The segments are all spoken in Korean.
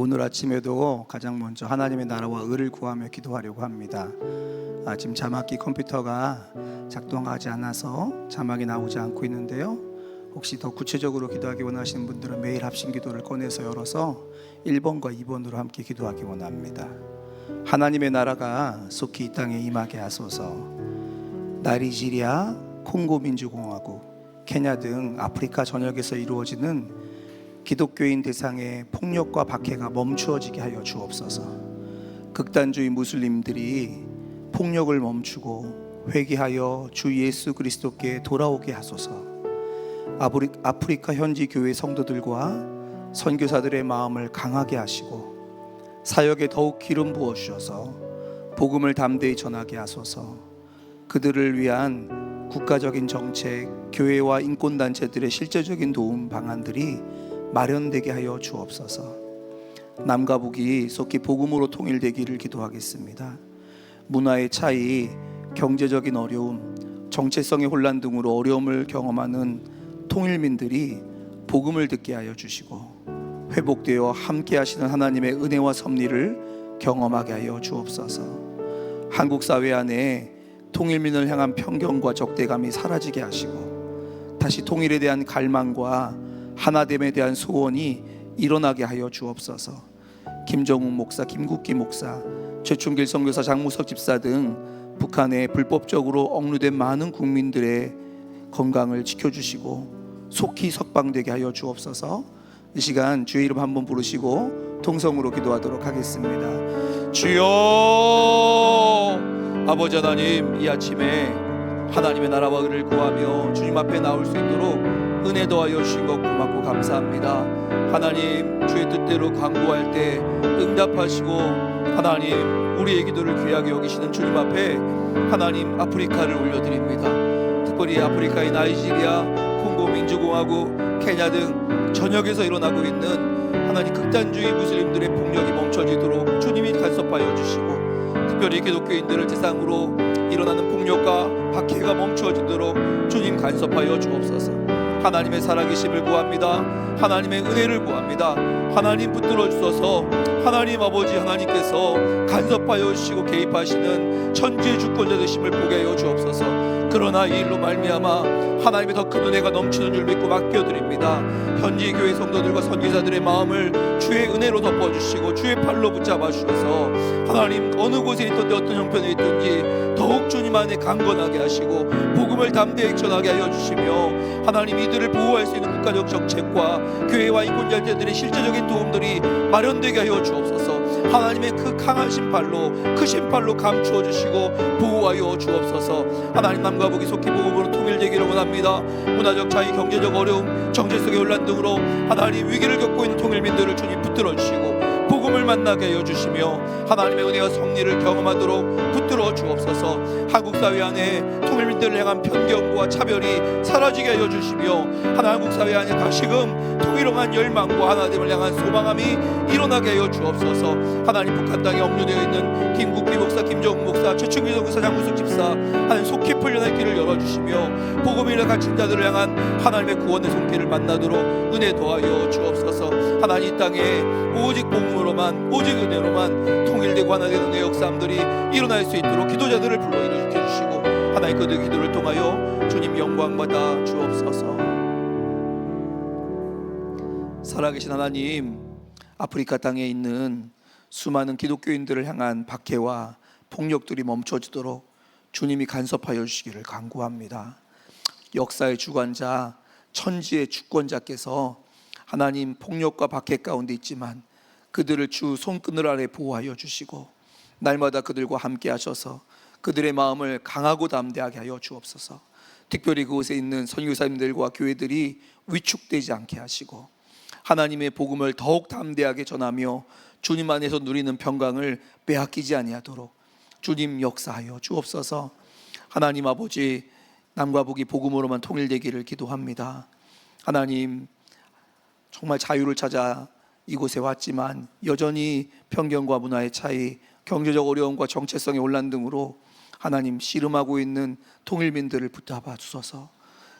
오늘 아침에도 가장 먼저 하나님의 나라와 의를 구하며 기도하려고 합니다. 지금 자막기 컴퓨터가 작동하지 않아서 자막이 나오지 않고 있는데요, 혹시 더 구체적으로 기도하기 원하시는 분들은 매일 합심 기도를 꺼내서 열어서 1번과 2번으로 함께 기도하기 원합니다. 하나님의 나라가 속히 이 땅에 임하게 하소서. 나이지리아, 콩고 민주공화국, 케냐 등 아프리카 전역에서 이루어지는 기독교인 대상의 폭력과 박해가 멈추어지게 하여 주옵소서. 극단주의 무슬림들이 폭력을 멈추고 회개하여 주 예수 그리스도께 돌아오게 하소서. 아프리카 현지 교회 성도들과 선교사들의 마음을 강하게 하시고 사역에 더욱 기름 부어 주셔서 복음을 담대히 전하게 하소서. 그들을 위한 국가적인 정책, 교회와 인권단체들의 실제적인 도움 방안들이 마련되게 하여 주옵소서. 남과 북이 속히 복음으로 통일되기를 기도하겠습니다. 문화의 차이, 경제적인 어려움, 정체성의 혼란 등으로 어려움을 경험하는 통일민들이 복음을 듣게 하여 주시고 회복되어 함께 하시는 하나님의 은혜와 섭리를 경험하게 하여 주옵소서. 한국 사회 안에 통일민을 향한 편견과 적대감이 사라지게 하시고 다시 통일에 대한 갈망과 하나됨에 대한 소원이 일어나게 하여 주옵소서. 김정욱 목사, 김국기 목사, 최충길 선교사, 장무석 집사 등 북한에 불법적으로 억류된 많은 국민들의 건강을 지켜주시고 속히 석방되게 하여 주옵소서. 이 시간 주의 이름 한번 부르시고 통성으로 기도하도록 하겠습니다. 주여, 아버지 하나님, 이 아침에 하나님의 나라와 의를 구하며 주님 앞에 나올 수 있도록 은혜 더하여 주신 것 고맙고 감사합니다. 하나님, 주의 뜻대로 간구할 때 응답하시고 하나님, 우리의 기도를 귀하게 여기시는 주님 앞에 하나님, 아프리카를 올려드립니다. 특별히 아프리카의 나이지리아, 콩고 민주공화국, 케냐 등 전역에서 일어나고 있는 하나님 극단주의 무슬림들의 폭력이 멈춰지도록 주님이 간섭하여 주시고 특별히 기독교인들을 대상으로 일어나는 폭력과 박해가 멈춰지도록 주님 간섭하여 주옵소서. 하나님의 살아계심을 구합니다. 하나님의 은혜를 구합니다. 하나님 붙들어 주셔서 하나님 아버지 하나님께서 간섭하여 주시고 개입하시는 천지의 주권자 되심을 보게 하여 주옵소서. 그러나 이 일로 말미암아 하나님의 더 큰 은혜가 넘치는 줄 믿고 맡겨드립니다. 현지 교회 성도들과 선교사들의 마음을 주의 은혜로 덮어주시고 주의 팔로 붙잡아 주셔서 하나님, 어느 곳에 있든지 어떤 형편에 있든지 더욱 주님 안에 강건하게 하시고 복음을 담대히 전하게 하여 주시며 하나님, 이들을 보호할 수 있는 국가적 정책과 교회와 인권단체들의 실제적인 도움들이 마련되게 하여 주옵소서. 하나님의 그 강한 심팔로, 크신 팔로 감추어 주시고 보호하여 주옵소서. 하나님, 남과 북이 속히 복음으로 통일되기를 원합니다. 문화적 차이, 경제적 어려움, 정체성의 혼란 등으로 하나님, 위기를 겪고 있는 통일민들을 주님 붙들어 주시고 복음을 만나게 하여 주시며 하나님의 은혜와 섭리를 경험하도록 붙들어 주옵소서. 한국 사회 안에 통일민들을 향한 편견과 차별이 사라지게 하여 주시며 한국 사회 안에 다시금 통일한 열망과 하나님을 향한 소망함이 일어나게 하여 주옵소서. 하나님, 북한 땅에 억류되어 있는 김국기 목사, 김정욱 목사, 최충길 선교사, 장무석 집사 하나님 속히 풀려날 길을 열어주시며 복음을 갇힌 자들을 향한 하나님의 구원의 손길을 만나도록 은혜 더하여 주옵소서. 하나님, 이 땅에 오직 복음으로만, 오직 은혜로만 통일되고 하나 되는 내 역사함들이 일어날 수 있도록 기도자들을 불러 일으켜 주시고 하나님, 그들의 기도를 통하여 주님 영광받아 주옵소서. 살아계신 하나님, 아프리카 땅에 있는 수많은 기독교인들을 향한 박해와 폭력들이 멈춰지도록 주님이 간섭하여 주시기를 간구합니다. 역사의 주관자, 천지의 주권자께서 하나님, 폭력과 박해 가운데 있지만 그들을 주 손그늘 아래 보호하여 주시고 날마다 그들과 함께 하셔서 그들의 마음을 강하고 담대하게 하여 주옵소서. 특별히 그곳에 있는 선교사님들과 교회들이 위축되지 않게 하시고 하나님의 복음을 더욱 담대하게 전하며 주님 안에서 누리는 평강을 빼앗기지 아니하도록 주님 역사하여 주옵소서. 하나님 아버지, 남과 북이 복음으로만 통일되기를 기도합니다. 하나님, 정말 자유를 찾아 이곳에 왔지만 여전히 편견과 문화의 차이, 경제적 어려움과 정체성의 혼란 등으로 하나님, 씨름하고 있는 통일민들을 붙잡아 주소서.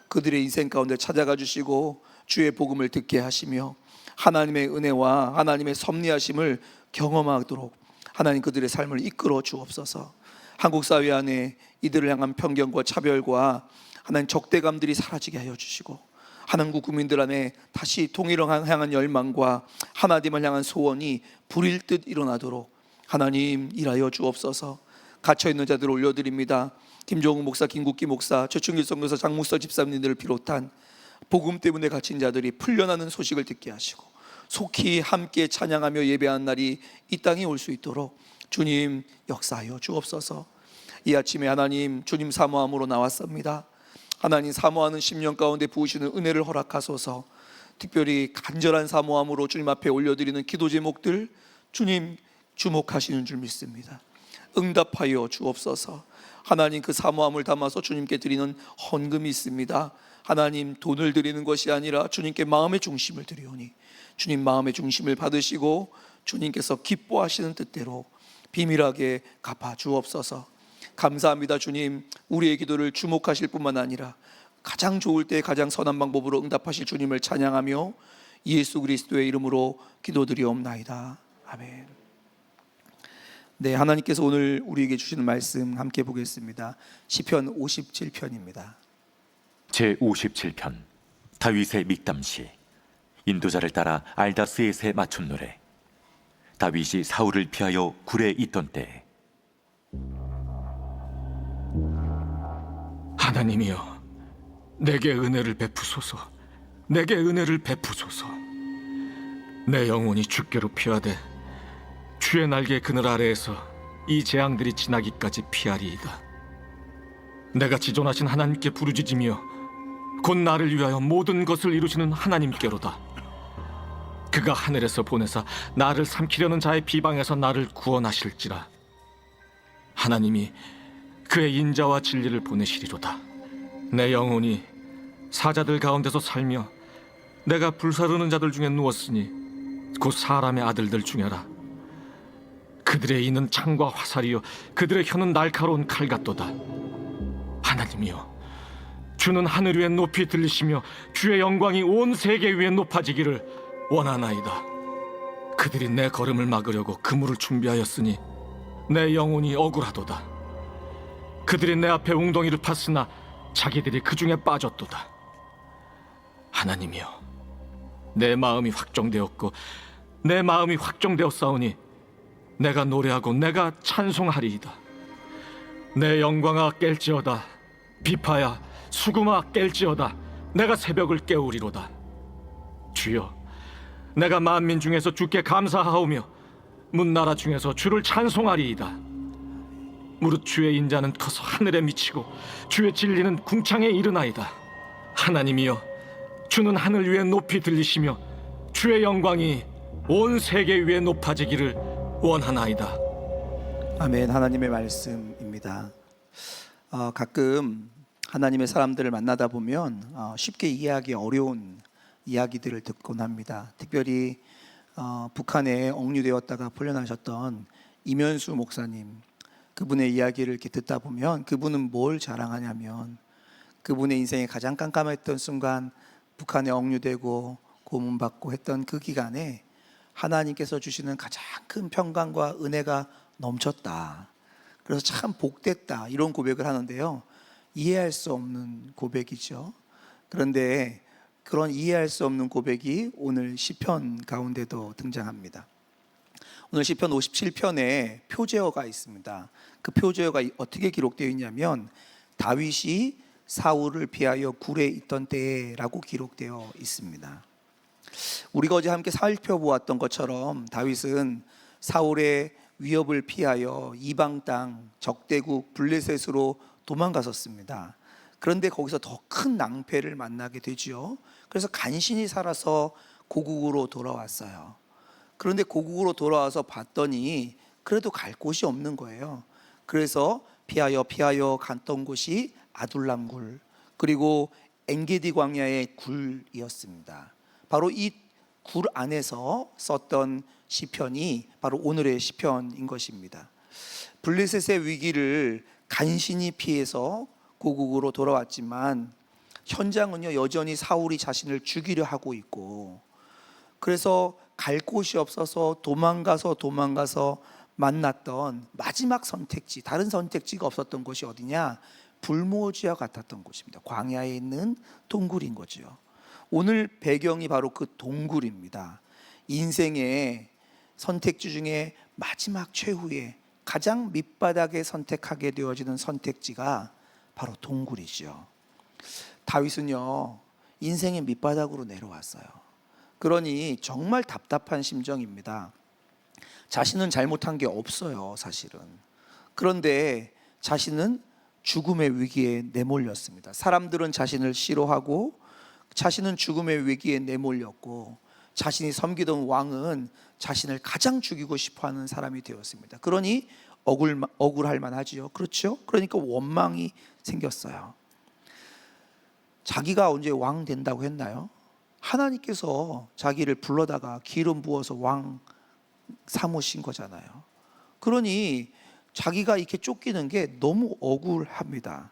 그들의 인생 가운데 찾아가 주시고 주의 복음을 듣게 하시며 하나님의 은혜와 하나님의 섭리하심을 경험하도록 하나님 그들의 삶을 이끌어 주옵소서. 한국 사회 안에 이들을 향한 편견과 차별과 하나님 적대감들이 사라지게 하여 주시고, 한국 국민들 안에 다시 통일을 향한 열망과 하나님을 향한 소원이 불일 듯 일어나도록 하나님 일하여 주옵소서. 갇혀있는 자들을 올려드립니다. 김종욱 목사, 김국기 목사, 최충길 선교사, 장목사 집사님들을 비롯한 복음 때문에 갇힌 자들이 풀려나는 소식을 듣게 하시고 속히 함께 찬양하며 예배하는 날이 이 땅에 올 수 있도록 주님 역사하여 주옵소서. 이 아침에 하나님 주님 사모함으로 나왔습니다. 하나님 사모하는 10년 가운데 부으시는 은혜를 허락하소서. 특별히 간절한 사모함으로 주님 앞에 올려드리는 기도 제목들 주님 주목하시는 줄 믿습니다. 응답하여 주옵소서. 하나님 그 사모함을 담아서 주님께 드리는 헌금이 있습니다. 하나님 돈을 드리는 것이 아니라 주님께 마음의 중심을 드리오니 주님 마음의 중심을 받으시고 주님께서 기뻐하시는 뜻대로 비밀하게 갚아 주옵소서. 감사합니다. 주님, 우리의 기도를 주목하실 뿐만 아니라 가장 좋을 때 가장 선한 방법으로 응답하실 주님을 찬양하며 예수 그리스도의 이름으로 기도드리옵나이다. 아멘. 네, 하나님께서 오늘 우리에게 주시는 말씀 함께 보겠습니다. 시편 57편입니다. 제57편 다윗의 믹담시. 인도자를 따라 알다스에세 맞춘 노래. 다윗이 사울을 피하여 굴에 있던 때. 하나님이여, 내게 은혜를 베푸소서. 내게 은혜를 베푸소서. 내 영혼이 주께로 피하되 주의 날개 그늘 아래에서 이 재앙들이 지나기까지 피하리이다. 내가 지존하신 하나님께 부르짖으며 곧 나를 위하여 모든 것을 이루시는 하나님께로다. 그가 하늘에서 보내사 나를 삼키려는 자의 비방에서 나를 구원하실지라. 하나님이 그의 인자와 진리를 보내시리로다. 내 영혼이 사자들 가운데서 살며 내가 불사르는 자들 중에 누웠으니 곧 사람의 아들들 중에라. 그들의 이는 창과 화살이요 그들의 혀는 날카로운 칼 같도다. 하나님이여, 주는 하늘 위에 높이 들리시며 주의 영광이 온 세계 위에 높아지기를 원하나이다. 그들이 내 걸음을 막으려고 그물을 준비하였으니 내 영혼이 억울하도다. 그들이 내 앞에 웅덩이를 팠으나 자기들이 그 중에 빠졌도다. 하나님이여, 내 마음이 확정되었고 내 마음이 확정되었사오니 내가 노래하고 내가 찬송하리이다. 내 영광아 깰지어다. 비파야 수금아 깰지어다. 내가 새벽을 깨우리로다. 주여, 내가 만민 중에서 주께 감사하오며 문나라 중에서 주를 찬송하리이다. 무릇 주의 인자는 커서 하늘에 미치고 주의 진리는 궁창에 이르나이다. 하나님이여, 주는 하늘 위에 높이 들리시며 주의 영광이 온 세계 위에 높아지기를 원하나이다. 아멘. 하나님의 말씀입니다. 가끔 하나님의 사람들을 만나다 보면 쉽게 이해하기 어려운 이야기들을 듣곤 합니다. 특별히 북한에 억류되었다가 풀려나셨던 이면수 목사님, 그분의 이야기를 이렇게 듣다 보면 그분은 뭘 자랑하냐면 그분의 인생에 가장 깜깜했던 순간, 북한에 억류되고 고문받고 했던 그 기간에 하나님께서 주시는 가장 큰 평강과 은혜가 넘쳤다. 그래서 참 복됐다, 이런 고백을 하는데요, 이해할 수 없는 고백이죠. 그런데 그런 이해할 수 없는 고백이 오늘 시편 가운데도 등장합니다. 오늘 시편 57편에 표제어가 있습니다. 그 표제어가 어떻게 기록되어 있냐면 다윗이 사울을 피하여 굴에 있던 때라고 기록되어 있습니다. 우리가 어제 함께 살펴보았던 것처럼 다윗은 사울의 위협을 피하여 이방 땅 적대국 블레셋으로 도망갔었습니다. 그런데 거기서 더 큰 낭패를 만나게 되지요. 그래서 간신히 살아서 고국으로 돌아왔어요. 그런데 고국으로 돌아와서 봤더니 그래도 갈 곳이 없는 거예요. 그래서 피하여 갔던 곳이 아둘람굴, 그리고 엔게디 광야의 굴이었습니다. 바로 이 굴 안에서 썼던 시편이 바로 오늘의 시편인 것입니다. 블레셋의 위기를 간신히 피해서 고국으로 돌아왔지만 현장은요, 여전히 사울이 자신을 죽이려 하고 있고, 그래서 갈 곳이 없어서 도망가서 만났던 마지막 선택지, 다른 선택지가 없었던 곳이 어디냐? 불모지와 같았던 곳입니다. 광야에 있는 동굴인 거죠. 오늘 배경이 바로 그 동굴입니다. 인생의 선택지 중에 마지막 최후의 가장 밑바닥에 선택하게 되어지는 선택지가 바로 동굴이죠. 다윗은요, 인생의 밑바닥으로 내려왔어요. 그러니 정말 답답한 심정입니다. 자신은 잘못한 게 없어요, 사실은. 그런데 자신은 죽음의 위기에 내몰렸습니다. 사람들은 자신을 싫어하고 자신은 죽음의 위기에 내몰렸고 자신이 섬기던 왕은 자신을 가장 죽이고 싶어하는 사람이 되었습니다. 그러니 억울할 만하지요. 그렇죠? 그러니까 원망이 생겼어요. 자기가 언제 왕 된다고 했나요? 하나님께서 자기를 불러다가 기름 부어서 왕 삼으신 거잖아요. 그러니 자기가 이렇게 쫓기는 게 너무 억울합니다.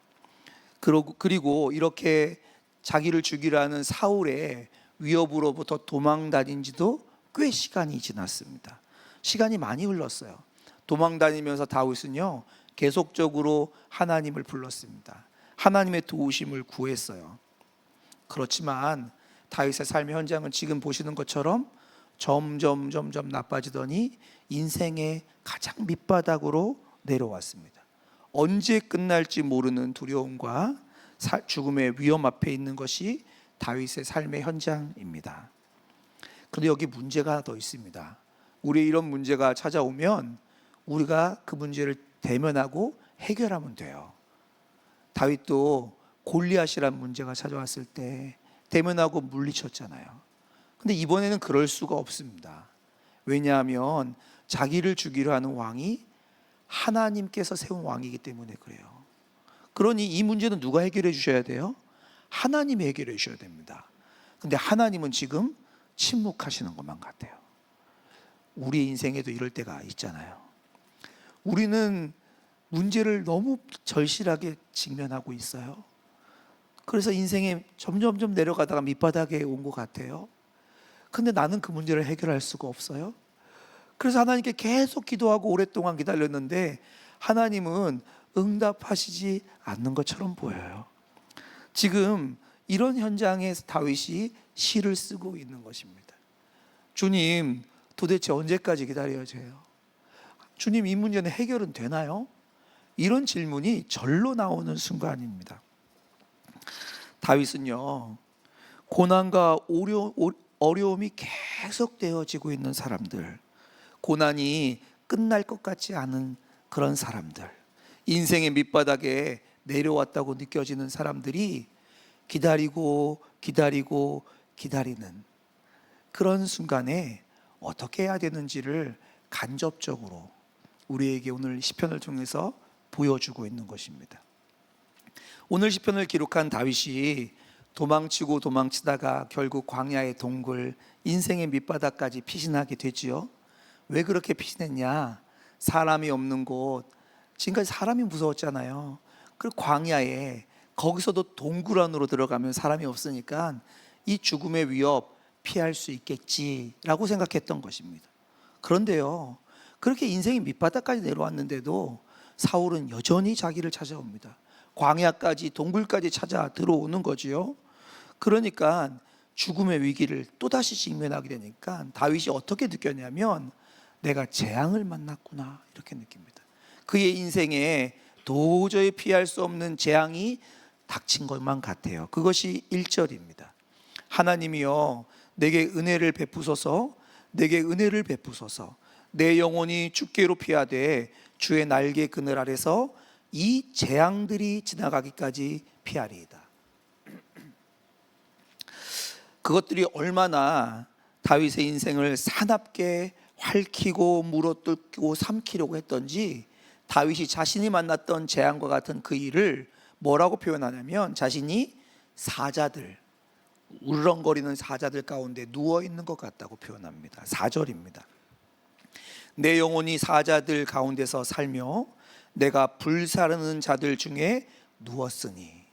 그리고 이렇게 자기를 죽이라는 사울의 위협으로부터 도망 다닌 지도 꽤 시간이 지났습니다. 시간이 많이 흘렀어요. 도망 다니면서 다윗은요, 계속적으로 하나님을 불렀습니다. 하나님의 도우심을 구했어요. 그렇지만 다윗의 삶의 현장은 지금 보시는 것처럼 점점 나빠지더니 인생의 가장 밑바닥으로 내려왔습니다. 언제 끝날지 모르는 두려움과 죽음의 위험 앞에 있는 것이 다윗의 삶의 현장입니다. 그런데 여기 문제가 하나 더 있습니다. 우리 이런 문제가 찾아오면 우리가 그 문제를 대면하고 해결하면 돼요. 다윗도 골리앗이란 문제가 찾아왔을 때 대면하고 물리쳤잖아요. 근데 이번에는 그럴 수가 없습니다. 왜냐하면 자기를 죽이려 하는 왕이 하나님께서 세운 왕이기 때문에 그래요. 그러니 이 문제는 누가 해결해 주셔야 돼요? 하나님이 해결해 주셔야 됩니다. 근데 하나님은 지금 침묵하시는 것만 같아요. 우리 인생에도 이럴 때가 있잖아요. 우리는 문제를 너무 절실하게 직면하고 있어요. 그래서 인생에 점점 내려가다가 밑바닥에 온 것 같아요. 근데 나는 그 문제를 해결할 수가 없어요. 그래서 하나님께 계속 기도하고 오랫동안 기다렸는데 하나님은 응답하시지 않는 것처럼 보여요. 지금 이런 현장에서 다윗이 시를 쓰고 있는 것입니다. 주님, 도대체 언제까지 기다려져요? 주님, 이 문제는 해결은 되나요? 이런 질문이 절로 나오는 순간입니다. 다윗은요, 고난과 어려움이 계속 되어지고 있는 사람들, 고난이 끝날 것 같지 않은 그런 사람들, 인생의 밑바닥에 내려왔다고 느껴지는 사람들이 기다리는 그런 순간에 어떻게 해야 되는지를 간접적으로 우리에게 오늘 시편을 통해서 보여주고 있는 것입니다. 오늘 시편을 기록한 다윗이 도망치다가 결국 광야의 동굴, 인생의 밑바닥까지 피신하게 되지요. 왜 그렇게 피신했냐? 사람이 없는 곳, 지금까지 사람이 무서웠잖아요. 그 광야에, 거기서도 동굴 안으로 들어가면 사람이 없으니까 이 죽음의 위협 피할 수 있겠지라고 생각했던 것입니다. 그런데요, 그렇게 인생이 밑바닥까지 내려왔는데도 사울은 여전히 자기를 찾아옵니다. 광야까지, 동굴까지 찾아 들어오는 거지요. 그러니까 죽음의 위기를 또다시 직면하게 되니까 다윗이 어떻게 느꼈냐면, 내가 재앙을 만났구나, 이렇게 느낍니다. 그의 인생에 도저히 피할 수 없는 재앙이 닥친 것만 같아요. 그것이 1절입니다. 하나님이여, 내게 은혜를 베푸소서, 내게 은혜를 베푸소서. 내 영혼이 주께로 피하되 주의 날개 그늘 아래서 이 재앙들이 지나가기까지 피하리이다. 그것들이 얼마나 다윗의 인생을 사납게 핥히고 물어뜯고 삼키려고 했던지, 다윗이 자신이 만났던 재앙과 같은 그 일을 뭐라고 표현하냐면, 자신이 사자들, 울렁거리는 사자들 가운데 누워있는 것 같다고 표현합니다. 4절입니다. 내 영혼이 사자들 가운데서 살며 내가 불사르는 자들 중에 누웠으니.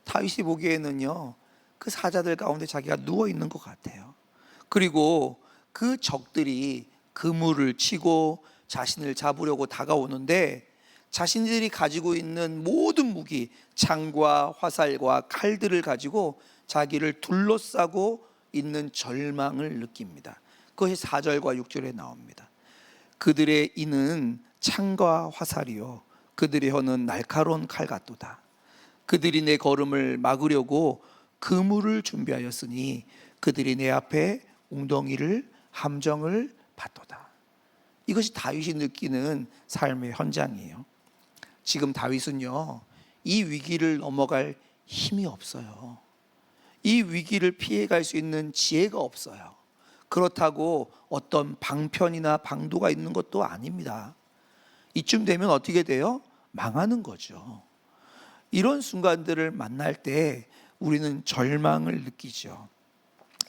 다윗이 보기에는요, 그 사자들 가운데 자기가 누워있는 것 같아요. 그리고 그 적들이 그물을 치고 자신을 잡으려고 다가오는데 자신들이 가지고 있는 모든 무기, 창과 화살과 칼들을 가지고 자기를 둘러싸고 있는 절망을 느낍니다. 그것이 4절과 6절에 나옵니다. 그들의 이는 창과 화살이요 그들의 혀는 날카로운 칼 같도다. 그들이 내 걸음을 막으려고 그물을 준비하였으니 그들이 내 앞에 웅덩이를 함정을 받도다. 이것이 다윗이 느끼는 삶의 현장이에요. 지금 다윗은요, 이 위기를 넘어갈 힘이 없어요. 이 위기를 피해갈 수 있는 지혜가 없어요. 그렇다고 어떤 방편이나 방도가 있는 것도 아닙니다. 이쯤 되면 어떻게 돼요? 망하는 거죠. 이런 순간들을 만날 때 우리는 절망을 느끼죠.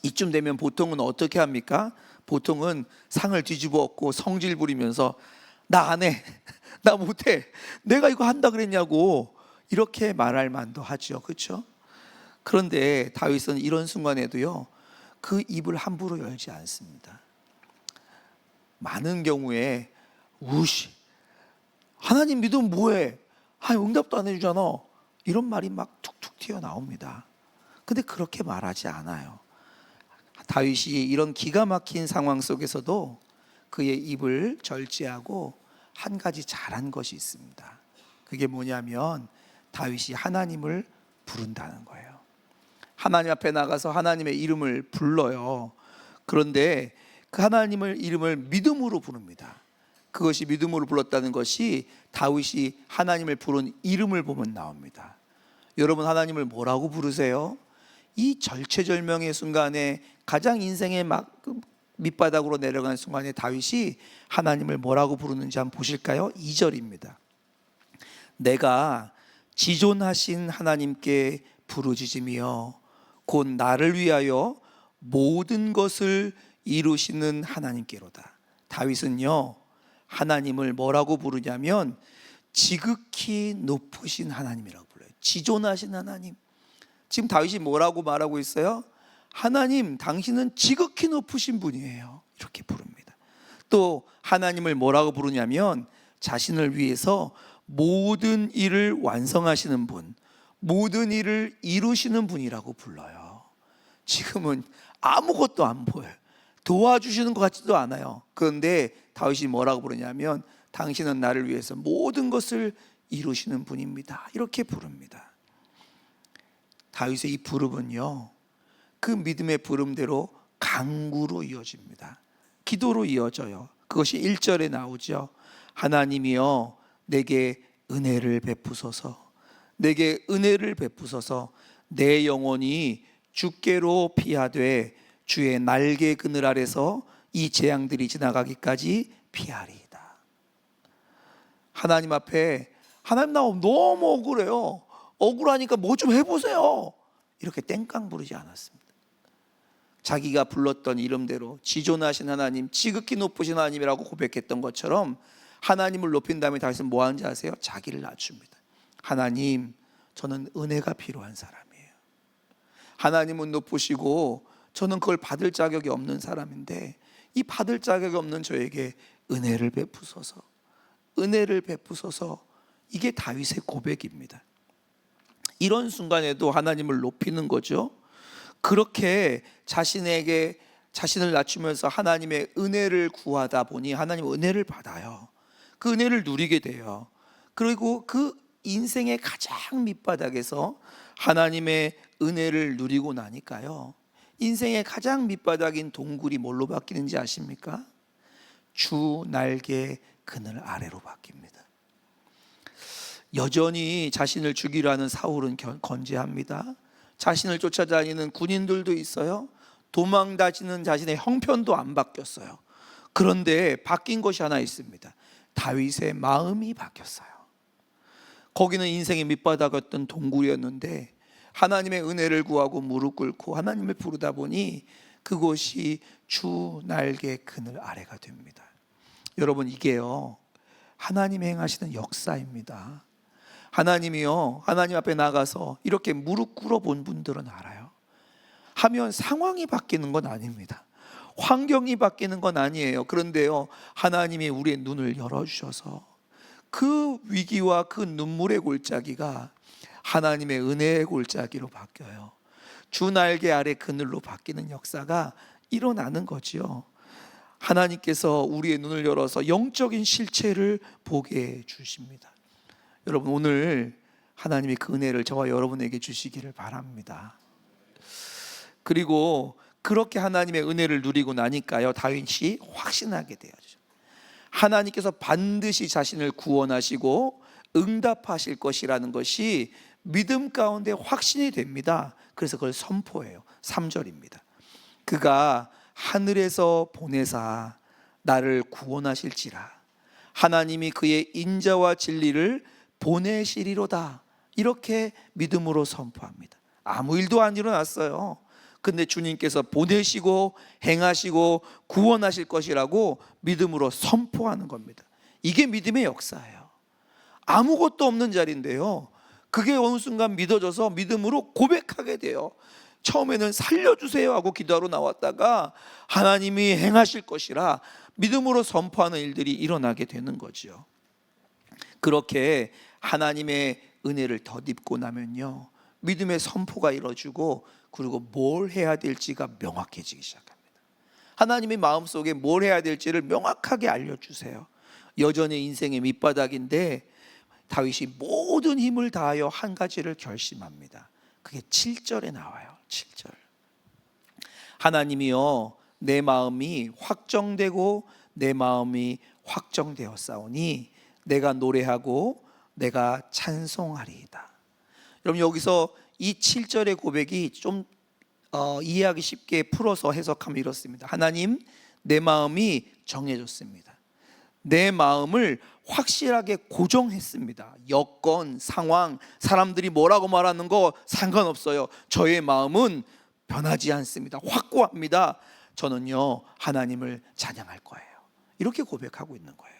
이쯤 되면 보통은 어떻게 합니까? 보통은 상을 뒤집어 엎고 성질 부리면서 나 안 해, 나 못해, 내가 이거 한다 그랬냐고 이렇게 말할 만도 하죠. 그렇죠? 그런데 다윗은 이런 순간에도요 그 입을 함부로 열지 않습니다. 많은 경우에 우시 하나님 믿으면 뭐해? 응답도 안 해주잖아. 이런 말이 막 툭툭 튀어나옵니다. 근데 그렇게 말하지 않아요. 다윗이 이런 기가 막힌 상황 속에서도 그의 입을 절제하고 한 가지 잘한 것이 있습니다. 그게 뭐냐면 다윗이 하나님을 부른다는 거예요. 하나님 앞에 나가서 하나님의 이름을 불러요. 그런데 그 하나님의 이름을 믿음으로 부릅니다. 그것이 믿음으로 불렀다는 것이 다윗이 하나님을 부른 이름을 보면 나옵니다. 여러분 하나님을 뭐라고 부르세요? 이 절체절명의 순간에 가장 인생의 밑바닥으로 내려가는 순간에 다윗이 하나님을 뭐라고 부르는지 한번 보실까요? 2절입니다. 내가 지존하신 하나님께 부르짖으며 곧 나를 위하여 모든 것을 이루시는 하나님께로다. 다윗은요 하나님을 뭐라고 부르냐면 지극히 높으신 하나님이라고 불러요. 지존하신 하나님. 지금 다윗이 뭐라고 말하고 있어요? 하나님, 당신은 지극히 높으신 분이에요. 이렇게 부릅니다. 또 하나님을 뭐라고 부르냐면 자신을 위해서 모든 일을 완성하시는 분, 모든 일을 이루시는 분이라고 불러요. 지금은 아무것도 안 보여요. 도와주시는 것 같지도 않아요. 그런데 다윗이 뭐라고 부르냐면 당신은 나를 위해서 모든 것을 이루시는 분입니다. 이렇게 부릅니다. 다윗의 이 부름은요 그 믿음의 부름대로 간구로 이어집니다. 기도로 이어져요. 그것이 1절에 나오죠. 하나님이여 내게 은혜를 베푸소서, 내게 은혜를 베푸소서. 내 영혼이 주께로 피하되 주의 날개 그늘 아래서 이 재앙들이 지나가기까지 피하리이다. 하나님 앞에 하나님 나 너무 억울해요. 억울하니까 뭐 좀 해보세요. 이렇게 땡깡 부르지 않았습니다. 자기가 불렀던 이름대로 지존하신 하나님, 지극히 높으신 하나님이라고 고백했던 것처럼 하나님을 높인 다음에 다윗은 뭐 하는지 아세요? 자기를 낮춥니다. 하나님, 저는 은혜가 필요한 사람이에요. 하나님은 높으시고 저는 그걸 받을 자격이 없는 사람인데 이 받을 자격이 없는 저에게 은혜를 베푸소서, 은혜를 베푸소서. 이게 다윗의 고백입니다. 이런 순간에도 하나님을 높이는 거죠. 그렇게 자신에게 자신을 낮추면서 하나님의 은혜를 구하다 보니 하나님 은혜를 받아요. 그 은혜를 누리게 돼요. 그리고 그 인생의 가장 밑바닥에서 하나님의 은혜를 누리고 나니까요 인생의 가장 밑바닥인 동굴이 뭘로 바뀌는지 아십니까? 주 날개 그늘 아래로 바뀝니다. 여전히 자신을 죽이려 하는 사울은 건재합니다. 자신을 쫓아다니는 군인들도 있어요. 도망다니는 자신의 형편도 안 바뀌었어요. 그런데 바뀐 것이 하나 있습니다. 다윗의 마음이 바뀌었어요. 거기는 인생의 밑바닥이었던 동굴이었는데 하나님의 은혜를 구하고 무릎 꿇고 하나님을 부르다 보니 그곳이 주 날개 그늘 아래가 됩니다. 여러분 이게요 하나님이 행하시는 역사입니다. 하나님이요 하나님 앞에 나가서 이렇게 무릎 꿇어 본 분들은 알아요. 하면 상황이 바뀌는 건 아닙니다. 환경이 바뀌는 건 아니에요. 그런데요, 하나님이 우리의 눈을 열어주셔서 그 위기와 그 눈물의 골짜기가 하나님의 은혜의 골짜기로 바뀌어요. 주 날개 아래 그늘로 바뀌는 역사가 일어나는 거지요. 하나님께서 우리의 눈을 열어서 영적인 실체를 보게 해 주십니다. 여러분, 오늘 하나님이 그 은혜를 저와 여러분에게 주시기를 바랍니다. 그리고 그렇게 하나님의 은혜를 누리고 나니까요, 다윗이 확신하게 되어요. 하나님께서 반드시 자신을 구원하시고 응답하실 것이라는 것이 믿음 가운데 확신이 됩니다. 그래서 그걸 선포해요. 3절입니다. 그가 하늘에서 보내사 나를 구원하실지라. 하나님이 그의 인자와 진리를 보내시리로다. 이렇게 믿음으로 선포합니다. 아무 일도 안 일어났어요. 근데 주님께서 보내시고 행하시고 구원하실 것이라고 믿음으로 선포하는 겁니다. 이게 믿음의 역사예요. 아무것도 없는 자리인데요, 그게 어느 순간 믿어져서 믿음으로 고백하게 돼요. 처음에는 살려주세요 하고 기도하러 나왔다가 하나님이 행하실 것이라 믿음으로 선포하는 일들이 일어나게 되는 거죠. 그렇게 하나님의 은혜를 덧입고 나면요, 믿음의 선포가 이루어지고, 그리고 뭘 해야 될지가 명확해지기 시작합니다. 하나님의 마음속에 뭘 해야 될지를 명확하게 알려주세요. 여전히 인생의 밑바닥인데 다윗이 모든 힘을 다하여 한 가지를 결심합니다. 그게 7절에 나와요. 7절. 하나님이여, 내 마음이 확정되고 내 마음이 확정되었사오니 내가 노래하고 내가 찬송하리이다. 여러분, 여기서 이 7절의 고백이 좀 이해하기 쉽게 풀어서 해석하면 이렇습니다. 하나님, 내 마음이 정해졌습니다. 내 마음을 확실하게 고정했습니다. 여건, 상황, 사람들이 뭐라고 말하는 거 상관없어요. 저의 마음은 변하지 않습니다. 확고합니다. 저는요, 하나님을 찬양할 거예요. 이렇게 고백하고 있는 거예요.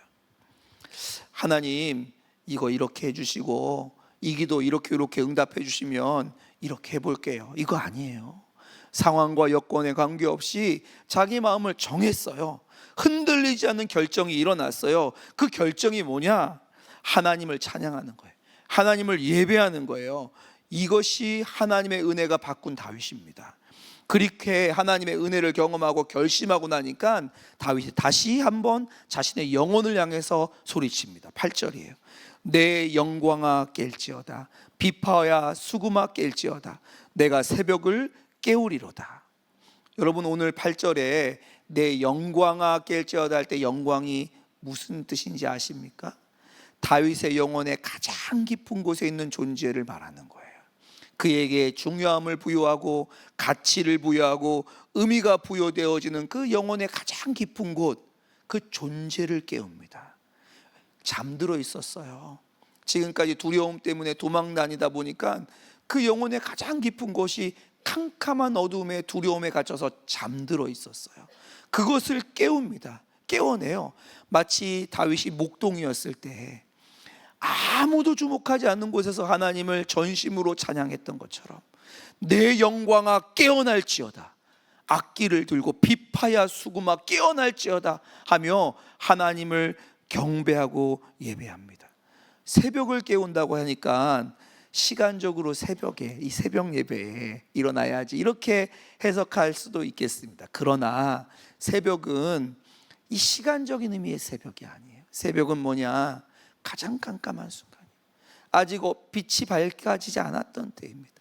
하나님, 이거 이렇게 해주시고 이 기도 이렇게 응답해 주시면 이렇게 해볼게요. 이거 아니에요. 상황과 여건에 관계없이 자기 마음을 정했어요. 흔들리지 않는 결정이 일어났어요. 그 결정이 뭐냐? 하나님을 찬양하는 거예요. 하나님을 예배하는 거예요. 이것이 하나님의 은혜가 바꾼 다윗입니다. 그렇게 하나님의 은혜를 경험하고 결심하고 나니까 다윗이 다시 한번 자신의 영혼을 향해서 소리칩니다. 8절이에요. 내 영광아 깰지어다. 비파야 수구마 깰지어다. 내가 새벽을 깨우리로다. 여러분, 오늘 8절에 내 영광아 깰지어다 할 때 영광이 무슨 뜻인지 아십니까? 다윗의 영혼의 가장 깊은 곳에 있는 존재를 말하는 거예요. 그에게 중요함을 부여하고 가치를 부여하고 의미가 부여되어지는 그 영혼의 가장 깊은 곳, 그 존재를 깨웁니다. 잠들어 있었어요. 지금까지 두려움 때문에 도망 다니다 보니까 그 영혼의 가장 깊은 곳이 캄캄한 어둠에 두려움에 갇혀서 잠들어 있었어요. 그것을 깨웁니다. 깨워내요. 마치 다윗이 목동이었을 때 아무도 주목하지 않는 곳에서 하나님을 전심으로 찬양했던 것처럼 내 영광아 깨어날지어다. 악기를 들고 비파야 수구마 깨어날지어다 하며 하나님을 경배하고 예배합니다. 새벽을 깨운다고 하니까 시간적으로 새벽에, 이 새벽 예배에 일어나야지 이렇게 해석할 수도 있겠습니다. 그러나 새벽은 이 시간적인 의미의 새벽이 아니에요. 새벽은 뭐냐? 가장 깜깜한 순간이에요. 아직 빛이 밝아지지 않았던 때입니다.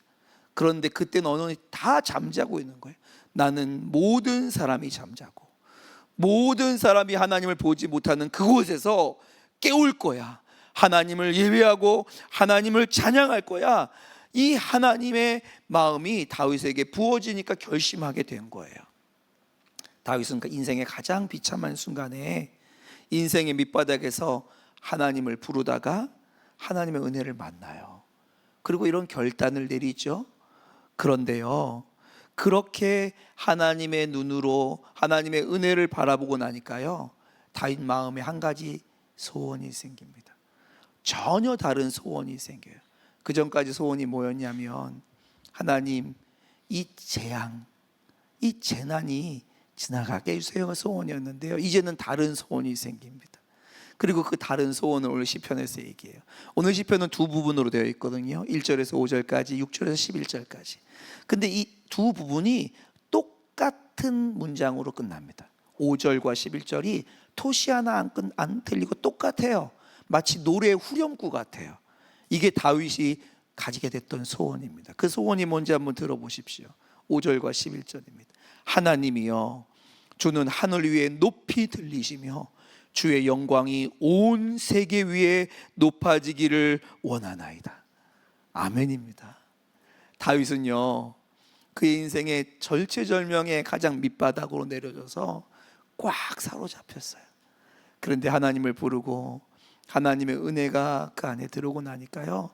그런데 그때는 어느 다 잠자고 있는 거예요. 나는 모든 사람이 잠자고 모든 사람이 하나님을 보지 못하는 그곳에서 깨울 거야. 하나님을 예배하고 하나님을 찬양할 거야. 이 하나님의 마음이 다윗에게 부어지니까 결심하게 된 거예요. 다윗은 그 인생의 가장 비참한 순간에 인생의 밑바닥에서 하나님을 부르다가 하나님의 은혜를 만나요. 그리고 이런 결단을 내리죠. 그런데요, 그렇게 하나님의 눈으로 하나님의 은혜를 바라보고 나니까요, 다윗 마음에 한 가지 소원이 생깁니다. 전혀 다른 소원이 생겨요. 그 전까지 소원이 뭐였냐면, 하나님, 이 재앙, 이 재난이 지나가게 해주세요가 소원이었는데요, 이제는 다른 소원이 생깁니다. 그리고 그 다른 소원을 오늘 시편에서 얘기해요. 오늘 시편은 두 부분으로 되어 있거든요. 1절에서 5절까지, 6절에서 11절까지. 근데 이 두 부분이 똑같은 문장으로 끝납니다. 5절과 11절이 토시 하나 안 틀리고 똑같아요. 마치 노래 후렴구 같아요. 이게 다윗이 가지게 됐던 소원입니다. 그 소원이 뭔지 한번 들어보십시오. 5절과 11절입니다. 하나님이여, 주는 하늘 위에 높이 들리시며 주의 영광이 온 세계 위에 높아지기를 원하나이다. 아멘입니다. 다윗은요, 그의 인생의 절체절명의 가장 밑바닥으로 내려져서 꽉 사로잡혔어요. 그런데 하나님을 부르고 하나님의 은혜가 그 안에 들어오고 나니까요,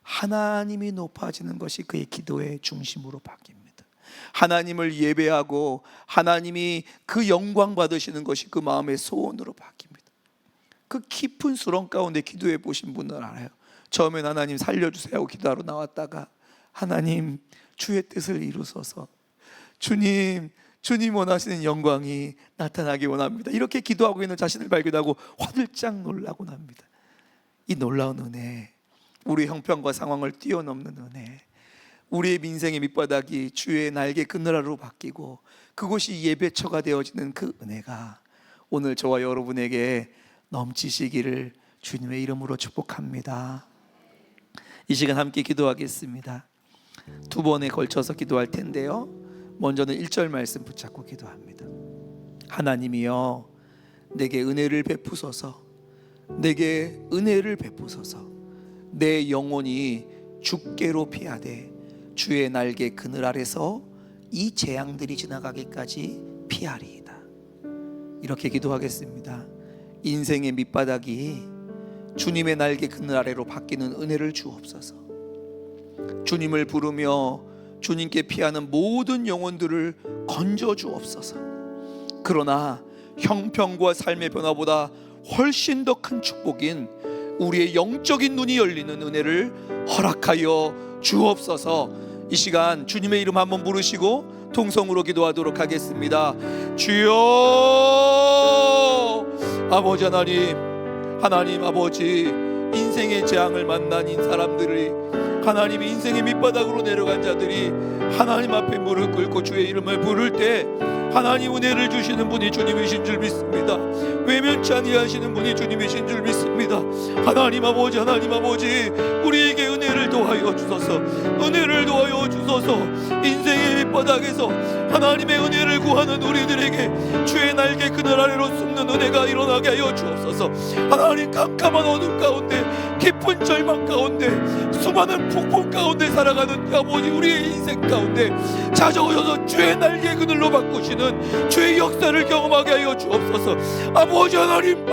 하나님이 높아지는 것이 그의 기도의 중심으로 바뀝니다. 하나님을 예배하고 하나님이 그 영광 받으시는 것이 그 마음의 소원으로 바뀝니다. 그 깊은 수렁 가운데 기도해 보신 분은 알아요. 처음엔 하나님 살려주세요 하고 기도하러 나왔다가 하나님 주의 뜻을 이루소서, 주님 원하시는 영광이 나타나기 원합니다, 이렇게 기도하고 있는 자신을 발견하고 화들짝 놀라곤 합니다. 이 놀라운 은혜, 우리 형편과 상황을 뛰어넘는 은혜, 우리의 민생의 밑바닥이 주의 날개 그늘아로 바뀌고 그곳이 예배처가 되어지는 그 은혜가 오늘 저와 여러분에게 넘치시기를 주님의 이름으로 축복합니다. 이 시간 함께 기도하겠습니다. 두 번에 걸쳐서 기도할 텐데요, 먼저는 1절 말씀 붙잡고 기도합니다. 하나님이여, 내게 은혜를 베푸소서, 내게 은혜를 베푸소서. 내 영혼이 주께로 피하되 주의 날개 그늘 아래서 이 재앙들이 지나가기까지 피하리이다. 이렇게 기도하겠습니다. 인생의 밑바닥이 주님의 날개 그늘 아래로 바뀌는 은혜를 주옵소서. 주님을 부르며 주님께 피하는 모든 영혼들을 건져 주옵소서. 그러나 형편과 삶의 변화보다 훨씬 더 큰 축복인 우리의 영적인 눈이 열리는 은혜를 허락하여 주옵소서. 이 시간 주님의 이름 한번 부르시고 통성으로 기도하도록 하겠습니다. 주여, 아버지 하나님 아버지, 인생의 재앙을 만난 사람들이, 하나님이 인생의 밑바닥으로 내려간 자들이 하나님 앞에 무릎 꿇고 주의 이름을 부를 때 하나님 은혜를 주시는 분이 주님이신 줄 믿습니다. 외면치 아니하시는 분이 주님이신 줄 믿습니다. 하나님 아버지 우리에게 은혜를 더하여 주소서. 은혜를 더하여 주소서. 인생의 밑바닥에서 하나님의 은혜를 구하는 우리들에게 주의 날개 그늘 아래로 숨는 은혜가 일어나게 하여 주옵소서. 하나님, 깜깜한 어둠 가운데, 깊은 절망 가운데, 수많은 폭풍 가운데 살아가는 아버지 우리의 인생 가운데 찾아오셔서 주의 날개 그늘로 바꾸시는 주의 역사를 경험하게 하여 주옵소서. 아버지 하나님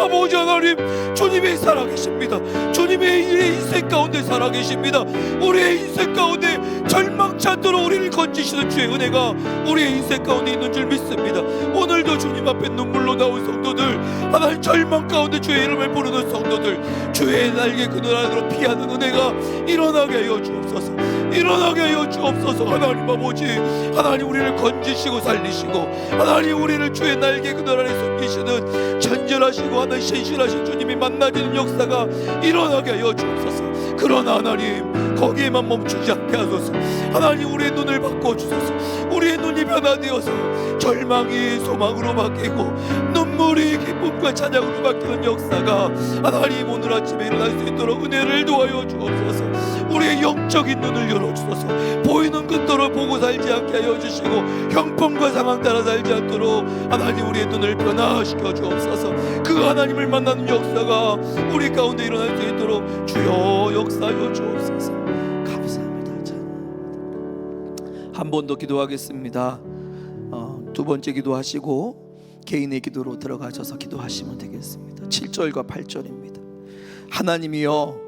주님이 살아계십니다. 주님의 인생 가운데 살아계십니다. 우리의 인생 가운데 절망치 않도록 우리를 건지시는 주의 은혜가 우리의 인생 가운데 있는 줄 믿습니다. 오늘도 주님 앞에 눈물로 나온 성도들, 하나님 절망 가운데 주의 이름을 부르는 성도들, 주의 날개 그늘 아래로 피하는 은혜가 일어나게 하여 주옵소서. 일어나게 하여 주옵소서. 하나님 아버지, 하나님 우리를 건지시고 살리시고, 하나님 우리를 주의 날개 그늘 아래 숨기시는 전절하시고 하나님 신실하신 주님이 만나지는 역사가 일어나게 하여 주옵소서. 그러나 하나님, 거기에만 멈추지 않게 하소서. 하나님, 우리의 눈을 바꿔주소서. 우리의 눈이 변화되어서 절망이 소망으로 바뀌고 눈물이 기쁨과 찬양으로 바뀌는 역사가 하나님 오늘 아침에 일어날 수 있도록 은혜를 도와여 주옵소서. 우리의 영적인 눈을 열어주소서. 보이는 것들을 보고 살지 않게 하여 주시고 형편과 상황 따라 살지 않도록 하나님 우리의 눈을 변화시켜 주옵소서. 그 하나님을 만나는 역사가 우리 가운데 일어날 수 있도록 주여 역사하여 주옵소서. 감사합니다. 한 번 더 기도하겠습니다. 두 번째 기도하시고 개인의 기도로 들어가셔서 기도하시면 되겠습니다. 7절과 8절입니다. 하나님이여,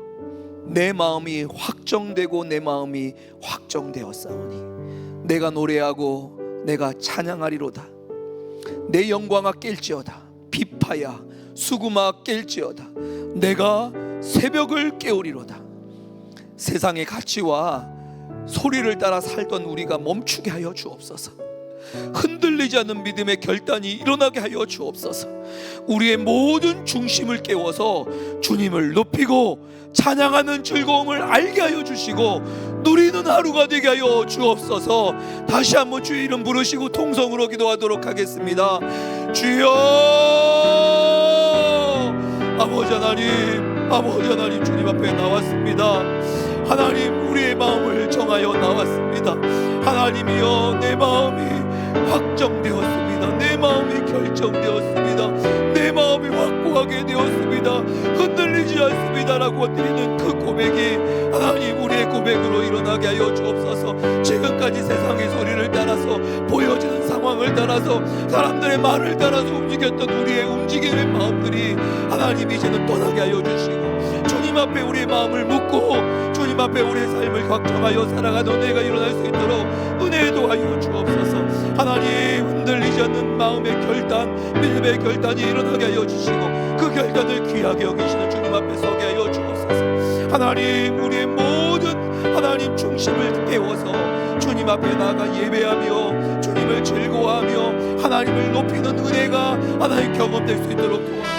내 마음이 확정되고 내 마음이 확정되었사오니 내가 노래하고 내가 찬양하리로다. 내 영광아 깰지어다. 비파야 수구마 깰지어다. 내가 새벽을 깨우리로다. 세상의 가치와 소리를 따라 살던 우리가 멈추게 하여 주옵소서. 흔들리지 않는 믿음의 결단이 일어나게 하여 주옵소서. 우리의 모든 중심을 깨워서 주님을 높이고 찬양하는 즐거움을 알게 하여 주시고 누리는 하루가 되게 하여 주옵소서. 다시 한번 주의 이름 부르시고 통성으로 기도하도록 하겠습니다. 주여, 아버지 하나님 주님 앞에 나왔습니다. 하나님, 우리의 마음을 정하여 나왔습니다. 하나님이여, 내 마음이 확정되었습니다. 내 마음이 결정되었습니다. 내 마음이 확고하게 되었습니다. 흔들리지 않습니다라고 드리는 그 고백이 하나님, 우리의 고백으로 일어나게 하여 주옵소서. 지금까지 세상의 소리를 따라서, 보여지는 상황을 따라서, 사람들의 말을 따라서 움직였던 우리의 움직임의 마음들이 하나님 이제는 떠나게 하여 주시고, 주님 앞에 우리의 마음을 묻고 주님 앞에 우리의 삶을 확정하여 살아가는 은혜가 일어날 수 있도록 은혜에 도와여 주옵소서. 하나님, 흔들리지 않는 마음의 결단, 믿음의 결단이 일어나게 하여 주시고 그 결단을 귀하게 여기시는 주님 앞에 서게 하여 주옵소서. 하나님, 우리의 모든 하나님 중심을 깨워서 주님 앞에 나아가 예배하며 주님을 즐거워하며 하나님을 높이는 은혜가 하나님 경험될 수 있도록 도와주옵소서.